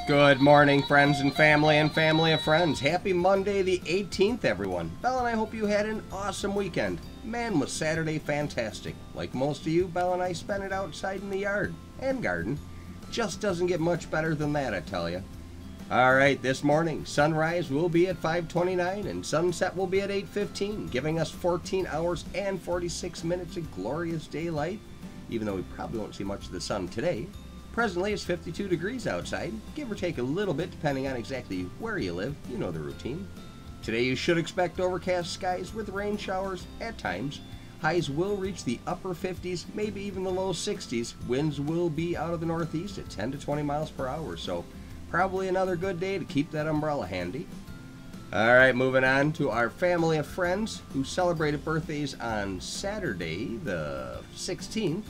Good morning, friends and family of friends. Happy Monday the 18th, everyone. Belle and I hope you had an awesome weekend. Man, was Saturday fantastic. Like most of you, Belle and I spent it outside in the yard and garden. Just doesn't get much better than that, I tell you. Alright, this morning, sunrise will be at 5:29 and sunset will be at 8:15, giving us 14 hours and 46 minutes of glorious daylight, even though we probably won't see much of the sun today. Presently, it's 52 degrees outside, give or take a little bit depending on exactly where you live. You know the routine. Today you should expect overcast skies with rain showers at times. Highs will reach the upper 50s, maybe even the low 60s. Winds will be out of the northeast at 10 to 20 miles per hour, so probably another good day to keep that umbrella handy. Alright, moving on to our family of friends who celebrated birthdays on Saturday the 16th.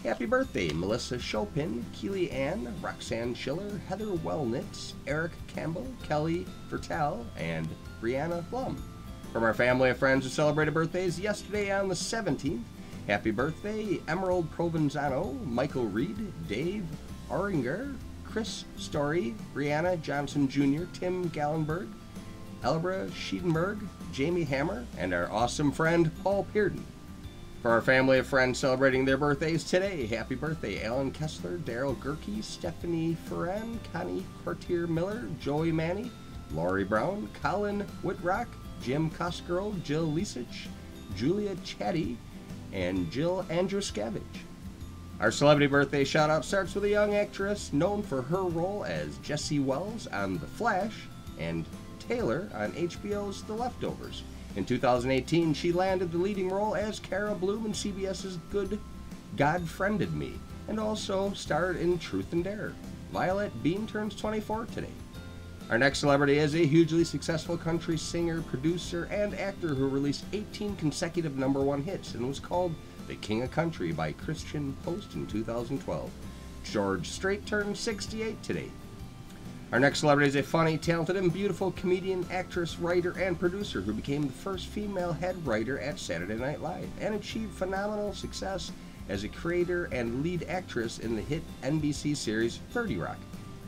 Happy birthday, Melissa Chopin, Keely Ann, Roxanne Schiller, Heather Wellnitz, Eric Campbell, Kelly Vertel, and Brianna Blum. From our family of friends who celebrated birthdays yesterday on the 17th, happy birthday, Emerald Provenzano, Michael Reed, Dave Oringer, Chris Story, Brianna Johnson Jr., Tim Gallenberg, Elbra Schiedenberg, Jamie Hammer, and our awesome friend Paul Pearden. For our family of friends celebrating their birthdays today, happy birthday Alan Kessler, Daryl Gerke, Stephanie Ferran, Connie Cartier Miller, Joey Manny, Laurie Brown, Colin Whitrock, Jim Cosgrove, Jill Lisich, Julia Chatty, and Jill Andruskevich. Our celebrity birthday shout-out starts with a young actress known for her role as Jessie Wells on The Flash and Taylor on HBO's The Leftovers. In 2018, she landed the leading role as Cara Bloom in CBS's Good God Friended Me, and also starred in Truth and Dare. Violet Bean turns 24 today. Our next celebrity is a hugely successful country singer, producer, and actor who released 18 consecutive #1 hits and was called the King of Country by Christian Post in 2012. George Strait turned 68 today. Our next celebrity is a funny, talented, and beautiful comedian, actress, writer, and producer who became the first female head writer at Saturday Night Live and achieved phenomenal success as a creator and lead actress in the hit NBC series 30 Rock.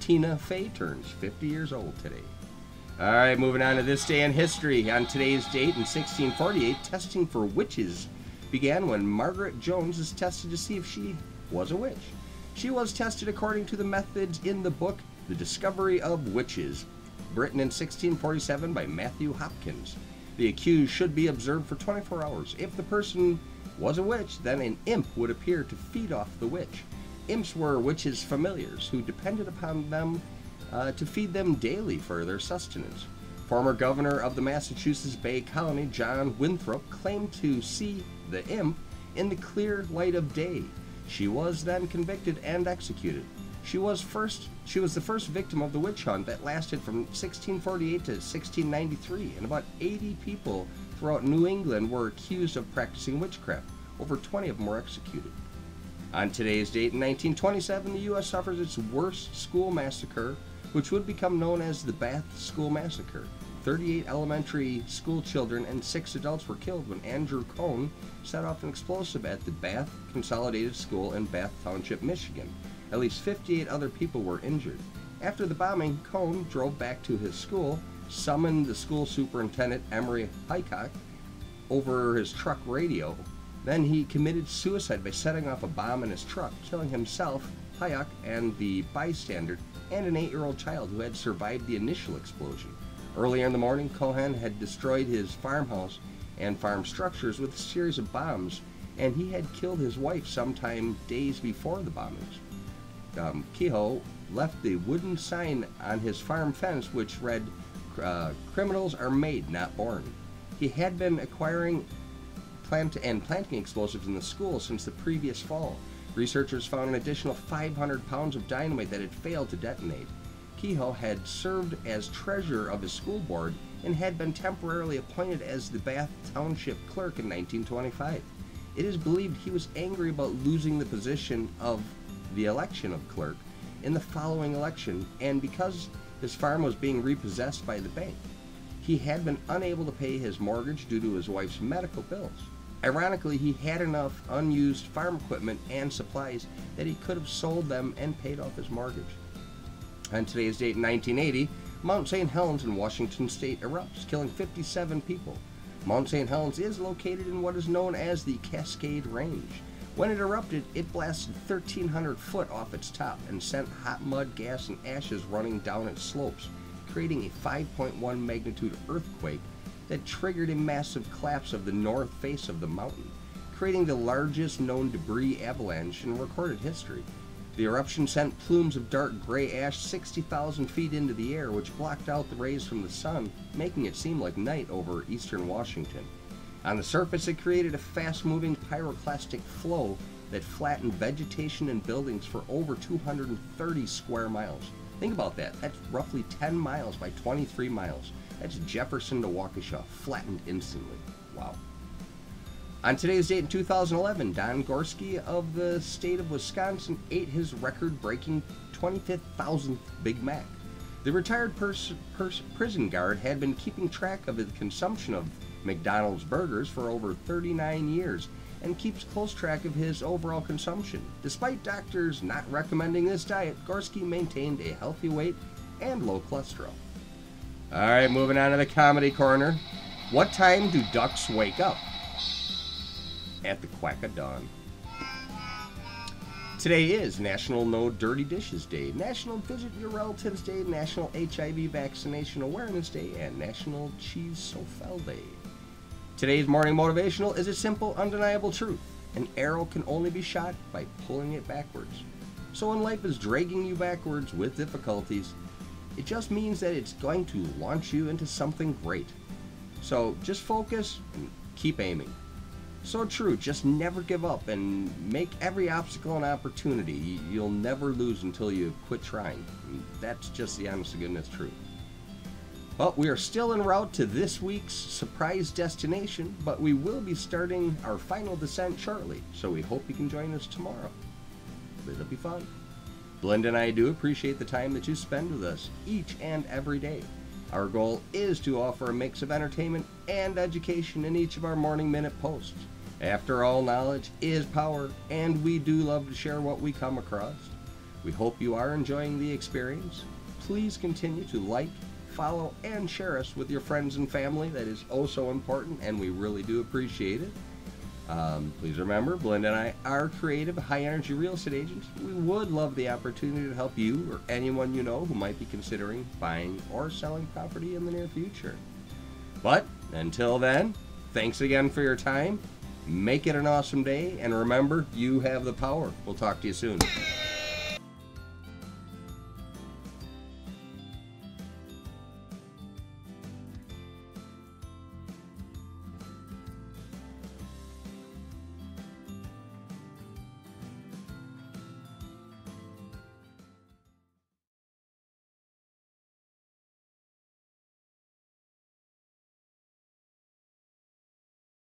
Tina Fey turns 50 years old today. Alright, moving on to this day in history. On today's date in 1648, testing for witches began when Margaret Jones is tested to see if she was a witch. She was tested according to the methods in the book The Discovery of Witches, written in 1647 by Matthew Hopkins. The accused should be observed for 24 hours. If the person was a witch, then an imp would appear to feed off the witch. Imps were witches' familiars who depended upon them to feed them daily for their sustenance. Former governor of the Massachusetts Bay Colony, John Winthrop, claimed to see the imp in the clear light of day. She was then convicted and executed. She was the first victim of the witch hunt that lasted from 1648 to 1693, and about 80 people throughout New England were accused of practicing witchcraft. Over 20 of them were executed. On today's date in 1927, the U.S. suffers its worst school massacre, which would become known as the Bath School Massacre. 38 elementary school children and 6 adults were killed when Andrew Cohn set off an explosive at the Bath Consolidated School in Bath Township, Michigan. At least 58 other people were injured. After the bombing, Cohn drove back to his school, summoned the school superintendent, Emery Hickok, over his truck radio. Then he committed suicide by setting off a bomb in his truck, killing himself, Hickok, and the bystander, and an 8-year-old child who had survived the initial explosion. Earlier in the morning, Cohen had destroyed his farmhouse and farm structures with a series of bombs, and he had killed his wife sometime days before the bombings. Kehoe left the wooden sign on his farm fence which read, "Criminals are made, not born." He had been acquiring planting explosives in the school since the previous fall. Researchers found an additional 500 pounds of dynamite that had failed to detonate. Kehoe had served as treasurer of his school board and had been temporarily appointed as the Bath Township clerk in 1925. It is believed he was angry about losing the position of the election of clerk in the following election, and because his farm was being repossessed by the bank. He had been unable to pay his mortgage due to his wife's medical bills. Ironically, he had enough unused farm equipment and supplies that he could have sold them and paid off his mortgage. On today's date in 1980, Mount St Helens in Washington State erupts, killing 57 people. Mount St Helens is located in what is known as the Cascade Range. When it erupted, it blasted 1,300 foot off its top and sent hot mud, gas, and ashes running down its slopes, creating a 5.1 magnitude earthquake that triggered a massive collapse of the north face of the mountain, creating the largest known debris avalanche in recorded history. The eruption sent plumes of dark gray ash 60,000 feet into the air, which blocked out the rays from the sun, making it seem like night over eastern Washington. On the surface, it created a fast-moving pyroclastic flow that flattened vegetation and buildings for over 230 square miles. Think about that. That's roughly 10 miles by 23 miles. That's Jefferson to Waukesha, flattened instantly. Wow. On today's date in 2011, Don Gorski of the state of Wisconsin ate his record-breaking 25,000th Big Mac. The retired prison guard had been keeping track of his consumption of McDonald's burgers for over 39 years and keeps close track of his overall consumption. Despite doctors not recommending this diet, Gorski maintained a healthy weight and low cholesterol. Alright, moving on to the comedy corner. What time do ducks wake up? At the quack of dawn. Today is National No Dirty Dishes Day, National Visit Your Relatives Day, National HIV Vaccination Awareness Day, and National Cheese Sofel Day. Today's morning motivational is a simple, undeniable truth. An arrow can only be shot by pulling it backwards. So when life is dragging you backwards with difficulties, it just means that it's going to launch you into something great. So just focus and keep aiming. So true, just never give up and make every obstacle an opportunity. You'll never lose until you quit trying. That's just the honest to goodness truth. Well, we are still en route to this week's surprise destination, but we will be starting our final descent shortly, so we hope you can join us tomorrow. It'll be fun. Blend and I do appreciate the time that you spend with us each and every day. Our goal is to offer a mix of entertainment and education in each of our Morning Minute posts. After all, knowledge is power, and we do love to share what we come across. We hope you are enjoying the experience. Please continue to like, follow, and share us with your friends and family. That is oh so important, and we really do appreciate it. Please remember, Belinda and I are creative, high-energy real estate agents. We would love the opportunity to help you or anyone you know who might be considering buying or selling property in the near future. But until then, thanks again for your time. Make it an awesome day, and remember, you have the power. We'll talk to you soon.